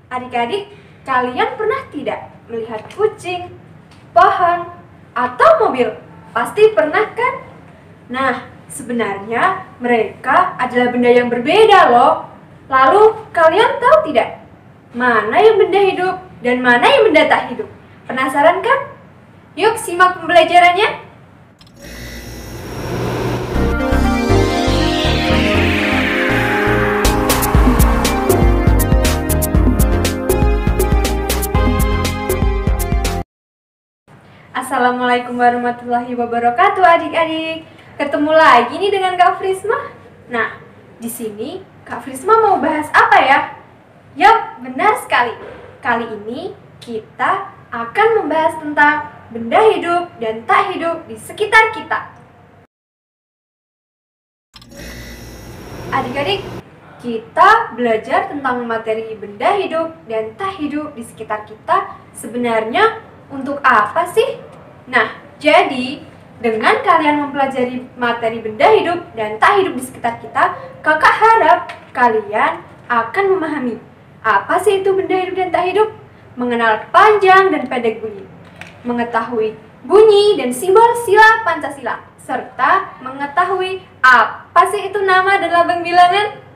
Adik-adik, kalian pernah tidak melihat kucing, pohon, atau mobil? Pasti pernah kan? Nah, sebenarnya mereka adalah benda yang berbeda loh. Lalu, kalian tahu tidak? Mana yang benda hidup dan mana yang benda tak hidup? Penasaran kan? Yuk simak pembelajarannya. Assalamualaikum warahmatullahi wabarakatuh adik-adik. Ketemu lagi nih dengan Kak Frisma. Nah, di sini Kak Frisma mau bahas apa ya? Yup, benar sekali. Kali ini kita akan membahas tentang benda hidup dan tak hidup di sekitar kita. Adik-adik, kita belajar tentang materi benda hidup dan tak hidup di sekitar kita sebenarnya untuk apa sih? Nah, jadi dengan kalian mempelajari materi benda hidup dan tak hidup di sekitar kita, kakak harap kalian akan memahami apa sih itu benda hidup dan tak hidup, mengenal panjang dan pendek bunyi, mengetahui bunyi dan simbol sila Pancasila, serta mengetahui apa sih itu nama dan lambang bilangan.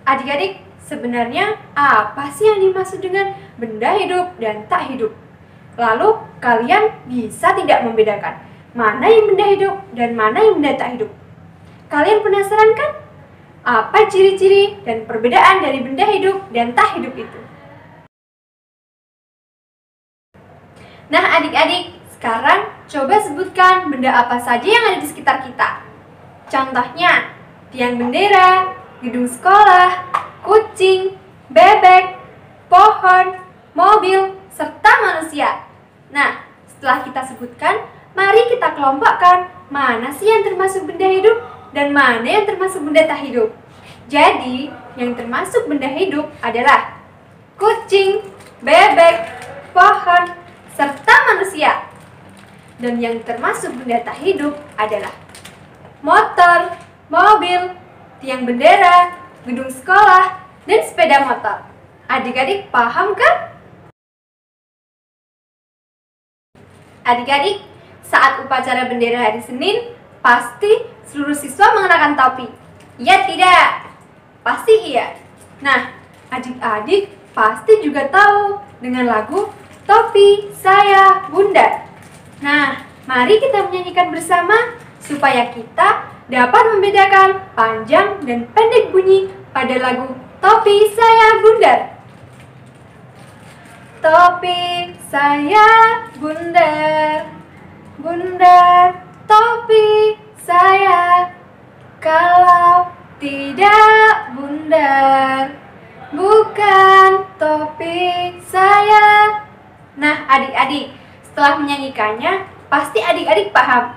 Adik-adik, sebenarnya apa sih yang dimaksud dengan benda hidup dan tak hidup? Lalu kalian bisa tidak membedakan mana yang benda hidup dan mana yang benda tak hidup? Kalian penasaran kan? Apa ciri-ciri dan perbedaan dari benda hidup dan tak hidup itu? Nah adik-adik, sekarang coba sebutkan benda apa saja yang ada di sekitar kita. Contohnya, tiang bendera, gedung sekolah, kucing, bebek, pohon, mobil, serta manusia. Nah, setelah kita sebutkan, mari kita kelompokkan mana sih yang termasuk benda hidup dan mana yang termasuk benda tak hidup. Jadi, yang termasuk benda hidup adalah kucing, bebek, pohon, serta manusia. Dan yang termasuk benda tak hidup adalah motor, mobil, tiang bendera, gedung sekolah, dan sepeda motor. Adik-adik paham kan? Adik-adik, saat upacara bendera hari Senin, pasti seluruh siswa mengenakan topi. Iya tidak? Pasti iya. Nah, adik-adik pasti juga tahu dengan lagu Topi Saya Bundar. Nah, mari kita menyanyikan bersama supaya kita dapat membedakan panjang dan pendek bunyi pada lagu Topi Saya Bundar. Topi saya bundar, bundar topi saya. Kalau tidak bundar, bukan topi saya. Nah adik-adik, setelah menyanyikannya, pasti adik-adik paham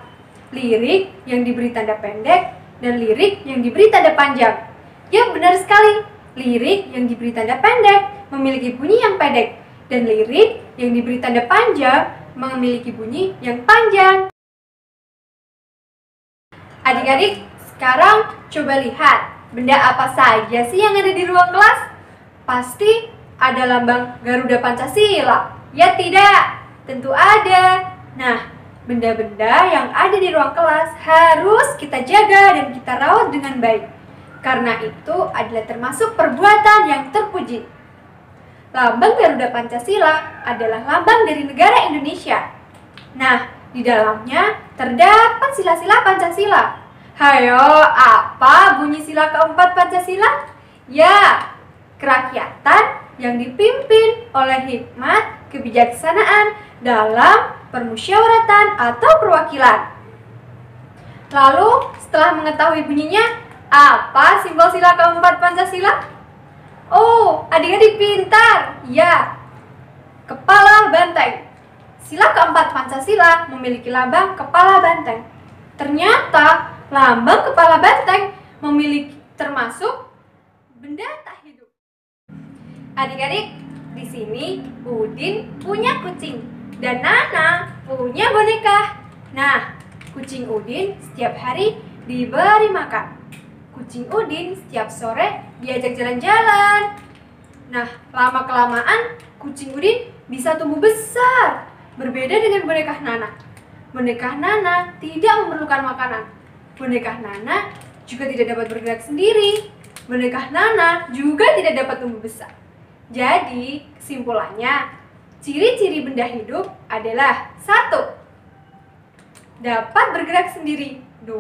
lirik yang diberi tanda pendek dan lirik yang diberi tanda panjang. Ya benar sekali, lirik yang diberi tanda pendek memiliki bunyi yang pendek, dan lirik yang diberi tanda panjang memiliki bunyi yang panjang. Adik-adik, sekarang coba lihat benda apa saja sih yang ada di ruang kelas? Pasti ada lambang Garuda Pancasila. Ya tidak? Tentu ada. Nah, benda-benda yang ada di ruang kelas harus kita jaga dan kita rawat dengan baik. Karena itu adalah termasuk perbuatan yang terpuji. Lambang Garuda Pancasila adalah lambang dari negara Indonesia. Nah, di dalamnya terdapat sila-sila Pancasila. Hayo, apa bunyi sila keempat Pancasila? Ya, kerakyatan yang dipimpin oleh hikmat kebijaksanaan dalam permusyawaratan atau perwakilan. Lalu, setelah mengetahui bunyinya, apa simbol sila keempat Pancasila? Oh, adik-adik pintar. Ya, kepala banteng. Sila keempat Pancasila memiliki lambang kepala banteng. Ternyata lambang kepala banteng memiliki termasuk benda tak hidup. Adik-adik, di sini Udin punya kucing dan Nana punya boneka. Nah, kucing Udin setiap hari diberi makan. kucing Udin setiap sore diajak jalan-jalan. Nah, lama-kelamaan kucing Udin bisa tumbuh besar. Berbeda dengan boneka Nana. Boneka Nana tidak memerlukan makanan. Boneka Nana juga tidak dapat bergerak sendiri. Boneka Nana juga tidak dapat tumbuh besar. Jadi, kesimpulannya, ciri-ciri benda hidup adalah 1. Dapat bergerak sendiri. 2.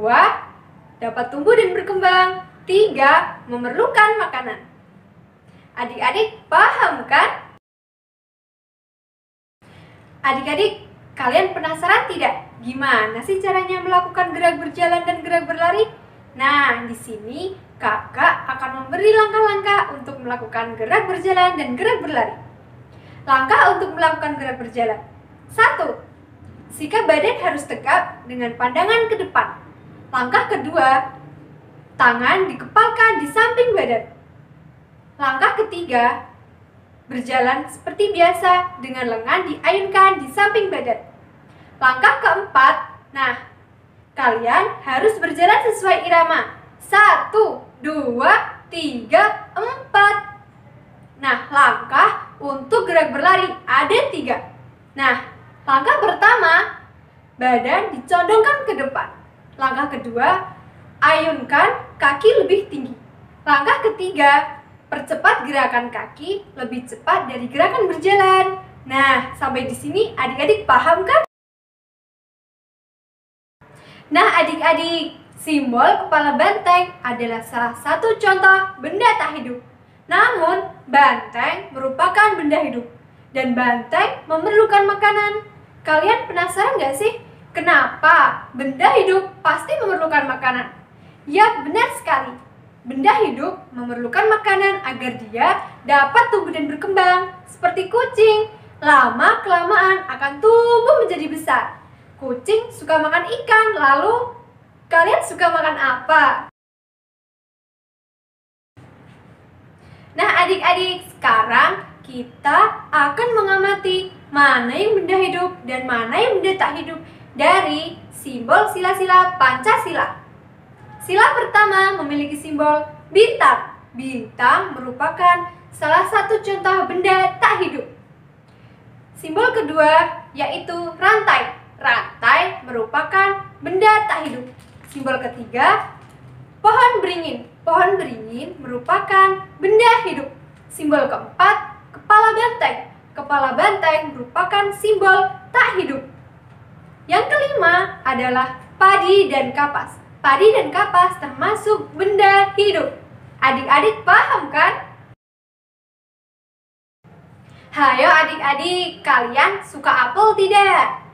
Dapat tumbuh dan berkembang. 3. Memerlukan makanan. Adik-adik paham kan? Adik-adik, kalian penasaran tidak? Gimana sih caranya melakukan gerak berjalan dan gerak berlari? Nah, di sini kakak akan memberi langkah-langkah untuk melakukan gerak berjalan dan gerak berlari. Langkah untuk melakukan gerak berjalan. 1. Sikap badan harus tegap dengan pandangan ke depan. Langkah kedua, tangan dikepalkan di samping badan. Langkah ketiga, berjalan seperti biasa dengan lengan diayunkan di samping badan. Langkah keempat, nah, kalian harus berjalan sesuai irama. 1, 2, 3, 4. Nah, langkah untuk gerak berlari ada 3. Nah, langkah pertama, badan dicondongkan ke depan. Langkah kedua, ayunkan kaki lebih tinggi. Langkah ketiga, percepat gerakan kaki lebih cepat dari gerakan berjalan. Nah, sampai di sini adik-adik paham kan? Nah, adik-adik, simbol kepala banteng adalah salah satu contoh benda tak hidup. Namun, banteng merupakan benda hidup dan banteng memerlukan makanan. Kalian penasaran gak sih? Kenapa benda hidup pasti memerlukan makanan? Ya, benar sekali. Benda hidup memerlukan makanan agar dia dapat tumbuh dan berkembang. Seperti kucing, lama-kelamaan akan tumbuh menjadi besar. Kucing suka makan ikan, lalu kalian suka makan apa? Nah, adik-adik, sekarang kita akan mengamati mana yang benda hidup dan mana yang benda tak hidup dari simbol sila-sila Pancasila. Sila pertama memiliki simbol bintang. Bintang merupakan salah satu contoh benda tak hidup. Simbol kedua yaitu rantai. Rantai merupakan benda tak hidup. Simbol ketiga, pohon beringin. Pohon beringin merupakan benda hidup. Simbol keempat, kepala banteng. Kepala banteng merupakan simbol tak hidup. Yang kelima adalah padi dan kapas. Padi dan kapas termasuk benda hidup. Adik-adik paham kan? Hayo adik-adik, kalian suka apel tidak?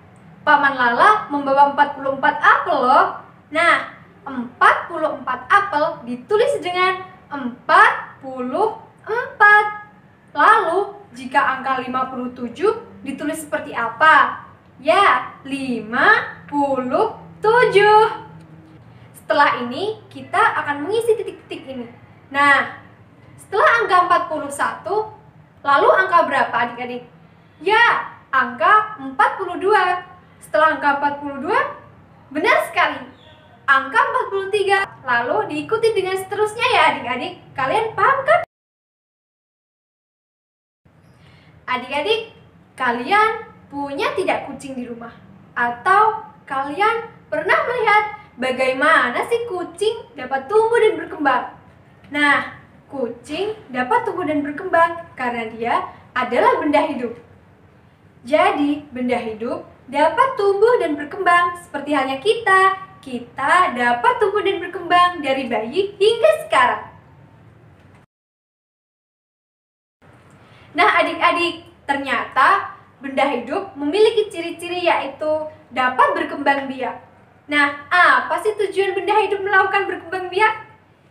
Paman Lala membawa 44 apel loh. Nah, 44 apel ditulis dengan 44. Lalu, jika angka 57 ditulis seperti apa? Ya, 57. Setelah ini, kita akan mengisi titik-titik ini. Nah, setelah angka 41, lalu angka berapa adik-adik? Ya, angka 42. Setelah angka 42, benar sekali, angka 43. Lalu diikuti dengan seterusnya ya adik-adik. Kalian paham kan? Adik-adik, kalian punya tidak kucing di rumah? Atau kalian pernah melihat bagaimana sih kucing dapat tumbuh dan berkembang? Nah, kucing dapat tumbuh dan berkembang karena dia adalah benda hidup. Jadi, benda hidup dapat tumbuh dan berkembang seperti halnya kita. Kita dapat tumbuh dan berkembang dari bayi hingga sekarang. Nah, adik-adik, ternyata benda hidup memiliki ciri-ciri yaitu dapat berkembang biak. Nah, apa sih tujuan benda hidup melakukan berkembang biak?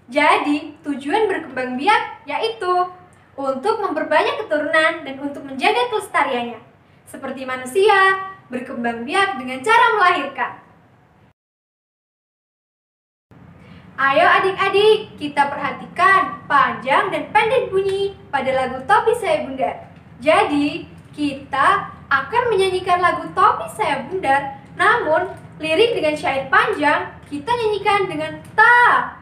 Jadi, tujuan berkembang biak yaitu untuk memperbanyak keturunan dan untuk menjaga kelestariannya. Seperti manusia, berkembang biak dengan cara melahirkan. Ayo adik-adik, kita perhatikan panjang dan pendek bunyi pada lagu Topi Saya Bundar. Jadi, kita akan menyanyikan lagu Topi Saya Bundar, namun lirik dengan syair panjang kita nyanyikan dengan ta